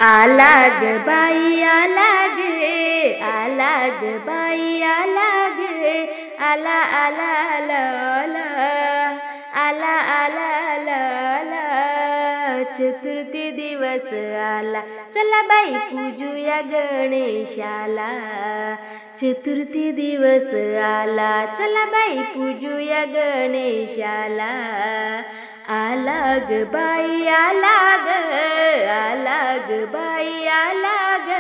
आला ग बाई आला ग, आला ग बाई आला ग, आला आला आला आला, आला आला आला आला, चतुर्थी दिवस आला, चला बाई पूजूया गणेशाला. चतुर्थी दिवस आला, चला बाई पूजूया गणेशाला. आला ग बाई आला ग, आला ग बाई आला ग,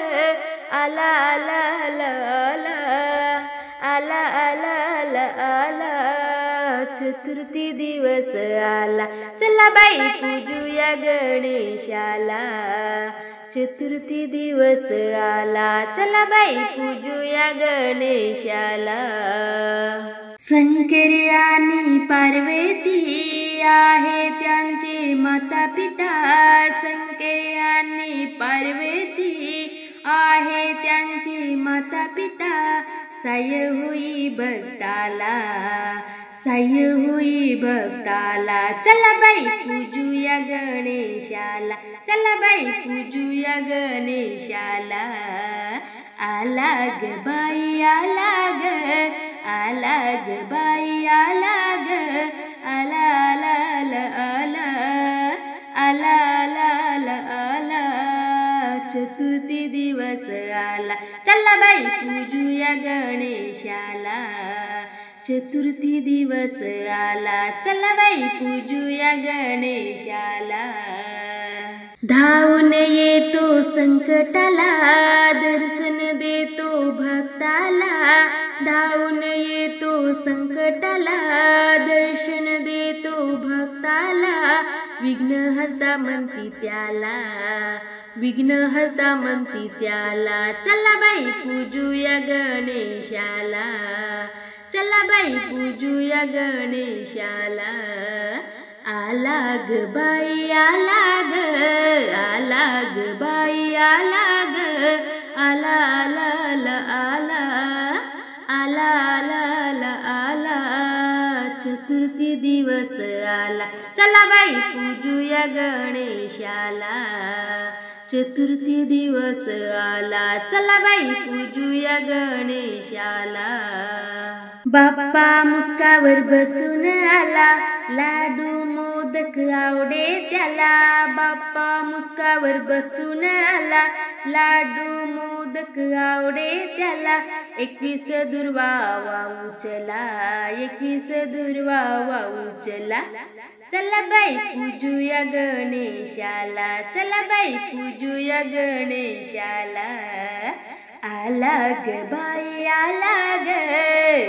आला आला आला आला, आला आला आला आला, चतुर्थी दिवस आला, चला बाई पूजूया गणेशाला. चतुर्थी दिवस आला, चला बाई पूजूया गणेशाला. शंकर आणि पार्वती आहे त्यांचे माता पिता, शंकर आणि पार्वती आहे त्यांची माता पिता, साय होई भक्ताला, साय होई भक्ताला, चला बाई पूजूया गणेशाला, चला बाई पूजूया गणेशाला. आला ग बाई आला ग, आला ग बाई आला ग, आला आला आला आला, आला आला आला आला, चतुर्थी दिवस आला, चला बाई पूजूया गणेशाला. चतुर्थी दिवस आला, चला बाई पूजूया गणेशाला. धावून येतो संकटाला, दर्शन देतो भक्ताला, धावून येतो संकटाला, दर्शन देतो भक्ताला, विघ्नहर्ता म्हणती त्याला, विघ्नहर्ता म्हणती त्याला, चला बाई पूजूया गणेशाला, चला बाई पूजूया गणेशाला. आला ग बाई आला ग, आला ग बाई आला ग, आला आला आला आला, आला आला आला आला, चतुर्थी दिवस आला, चला बाई पूजूया गणेशाला. चतुर्थी दिवस आला, चला बाई पूजूया गणेशाला. बाप्पा मुस्कावर बसून आला, लाडू मोदक आवडे त्याला, बाप्पा मुस्कावर बसून आला, लाडू मोदक आवडे त्याला, 21 दुर्वा वाऊचला, 21 दुर्वा वाऊचला, चला बाई पूजूया गणेशाला, चला बाई पूजूया गणेशाला. आला ग बाई आला ग,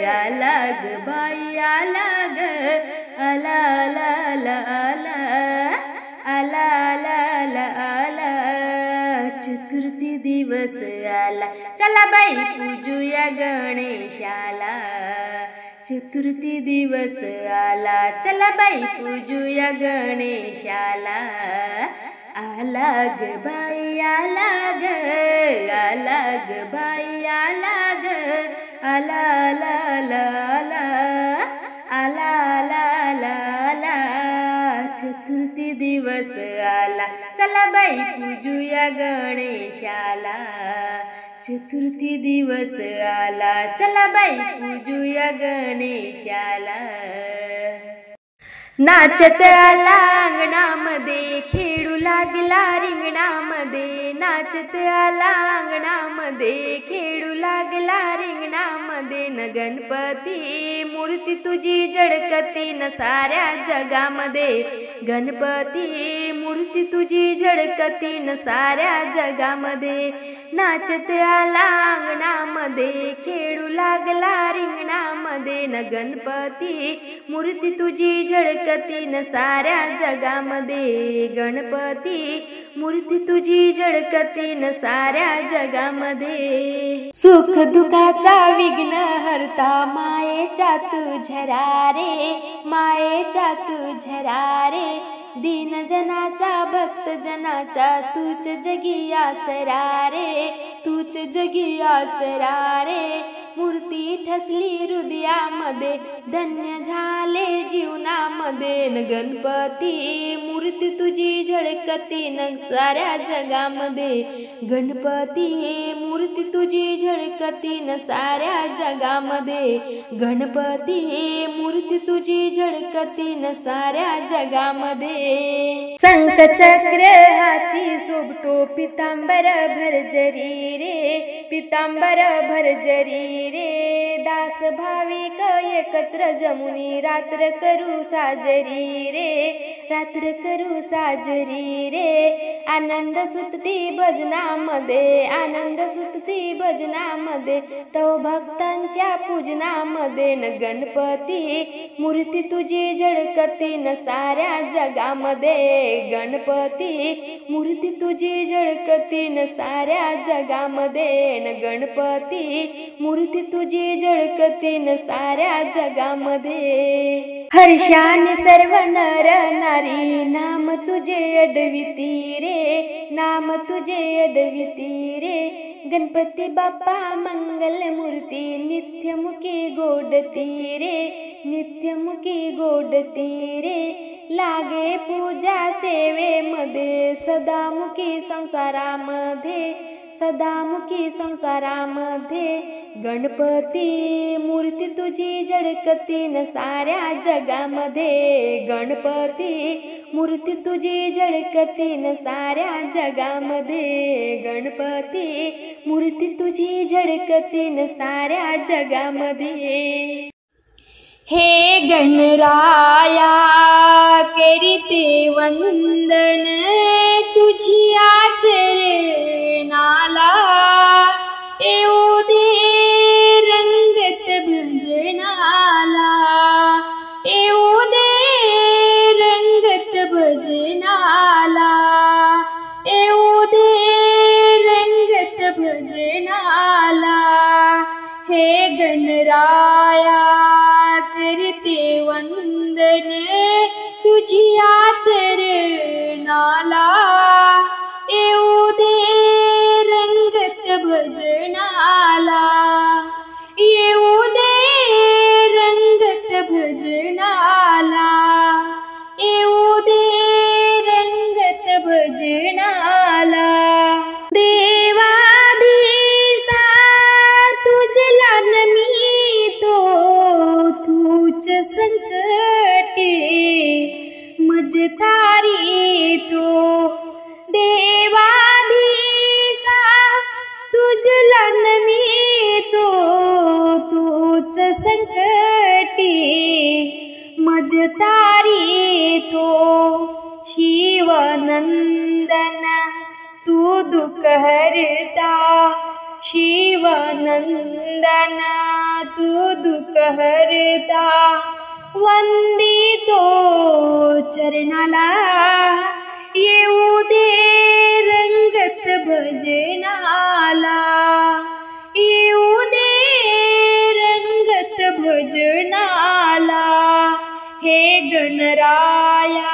आला ग बाई आला ग, आला आला आला आला, आला आला आला आला, चतुर्थी दिवस आला, चला बाई पूजूया गणेशाला. चतुर्थी दिवस आला, चला बाई पूजूया गणेशाला. आला ग बाई आला ग, आला ग बाई आला ग, आला आला आला आला, आला आला आला आला, चतुर्थी दिवस आला, चला बाई पूजूया गणेशाला. चतुर्थी दिवस आला, चला बाई पूजूया गणेशाला. नाचत आला अंगणामध्ये, खेळू लागला रिंगणामध्ये, नाचत आला अंगणामध्ये, खेळू लागला रिंगणामध्ये, न गणपती मूर्ती तुझी झळकती न साऱ्या जगामध्ये, गणपती मूर्ती तुझी झळकती न साऱ्या जगामध्ये, नाचत आला अंगणामध्ये, खेळू लागला रिंगणामध्ये, न गणपती मूर्ती तुझी झळकती न साऱ्या जगामध्ये, गणपती मूर्ती तुझी झळकती न साऱ्या जगामध्ये. सुख दुःखाचा विघ्न हरता, मायेच्या तुझ्या रे, मायेच्या तुझ्या रे, दीन जनाचा भक्त जनाचा तूच जगी आसरा रे, तूच जगी आसरा रे, मूर्ती ठसली हृदयामध्ये धन्य झाले जीवनामध्ये न गणपती मूर्ती तुझी झळकती न साऱ्या जगामध्ये गणपती मूर्ती तुझी झळकती न साऱ्या जगामध्ये गणपती मूर्ती तुझी झळकती न साऱ्या जगामध्ये शंखचक्र हाती शोभतो पितांबर भरजरी रे पितांबर भरजरी रे दास भाविक एकत्र जमुनी रात्र करू साजरी रे रात्र करू साजरी रे आनंद सुटती भजनामध्ये आनंद सुटती भजनामध्ये तो भक्तांच्या पूजनामध्ये न गणपती मूर्ती तुझी झळकती न साऱ्या जगामध्ये गणपती मूर्ती तुझी झळकती न साऱ्या जगामध्ये न गणपती मूर्ती तुझी झळकती न साऱ्या जगामध्ये हर्षाने सर्व नर नारी नाम तुझे अडविती रे नाम तुझे अडविती रे गणपती बाप्पा मंगल मूर्ती नित्यमुखी गोडती रे नित्यमुखी गोडती रे लागे पूजा सेवेमध्ये सदामुखी संसारामध्ये सदामुखी संसारामध्ये गणपती मूर्ती तुझी झळकती न साऱ्या जगामध्ये गणपती मूर्ती तुझी झळकती न साऱ्या जगामध्ये गणपती मूर्ती तुझी झळकती न साऱ्या जगामध्ये हे गणराया करीते वंदन तुझी आचरणाला येऊ दे रंगत भजनाला येऊ दे रंगत भजनाला येऊ दे रंगत भजनाला हे गणराया करते वंदन तुझी आचरणाला येऊ दे रंगत भजनाला येऊ दे रंगत भजनाला येऊ दे रंगत भजनाला देवाधीसा तुझला नमी तो तूच संकटे मज तारी तो देवाधीसा तुझला नमी तो तूच संकटे मज तारी तो शिवनंदन तू दुःख हरता शिवनंदन तू दुःख हरता वंदितो चरणाला येऊ दे रंगत भजनाला येऊ दे रंगत भजनाला हे गणराया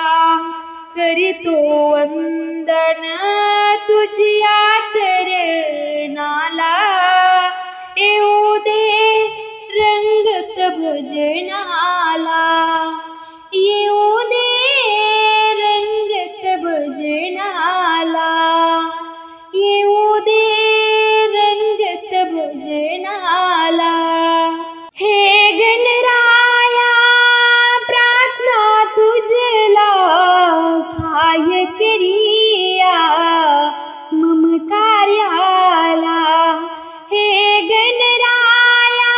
करीतो वंदन तुझी आचरणाला येऊ दे रंगत भजनाला येऊ दे रंगत भजनाला येऊ दे रंगत भजनाला हे गणराया प्रार्थना तुझला सहाय्य करिया मम कार्याला हे गणराया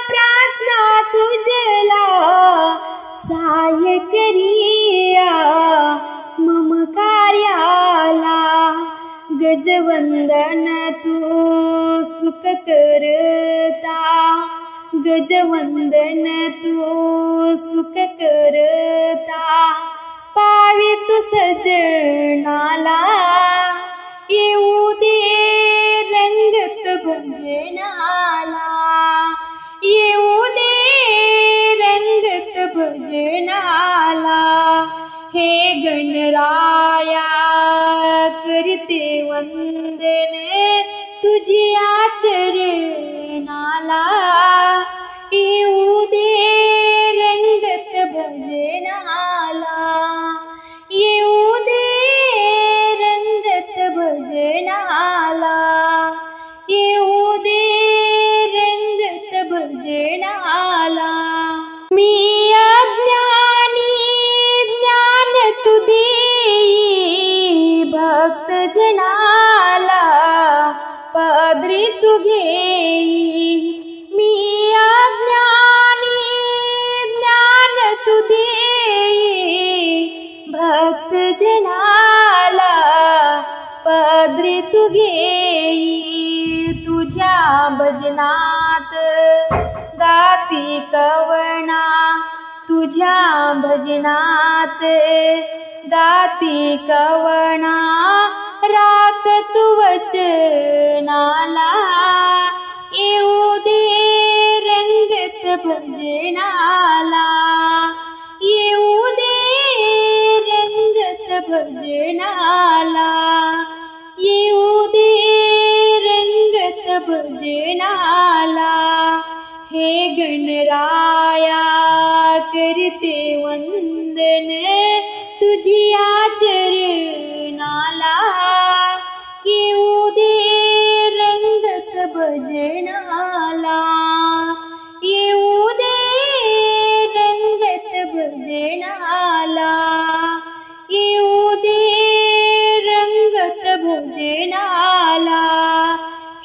प्रार्थना तुझला सहाय्य करिया मम कार्याला गजवंदन तू सुख करता गजवंदन तू सुख करता पावी तू सजनाला येऊ दे रंगत भजनाला येऊ दे रंगत भजनाला हे गणराया करते वंदन तुझी आचरणाला, येऊ दे रंगत भजनाला, येऊ दे रंगत भजनाला, येऊ दे रंगत भजनाला. मी अज्ञानी ज्ञान तू देई, भक्त जनाला पदरी तू घेई. मी अज्ञानी ज्ञान तू देई, भक्त जनाला पदरी तू घेई. तुझ्या भजनात गाती कवना, तुझ्या भजनात गाती कवना, राख तू वचनाला, येऊ दे रंगत भजनाला, येऊ दे रंगत भजनाला, येऊ दे रंगत भजनाला. हे गणराया करते वंदन तुझी आचरणाला, येऊ दे रंगत भजनाला, येऊ दे रंगत भजनाला, येऊ दे रंगत भजनाला.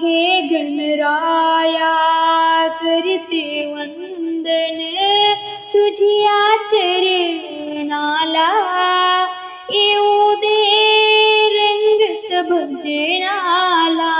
हे गणराया करते वंदन तुझी आचरणाला, येऊ दे रंगत भजनाला.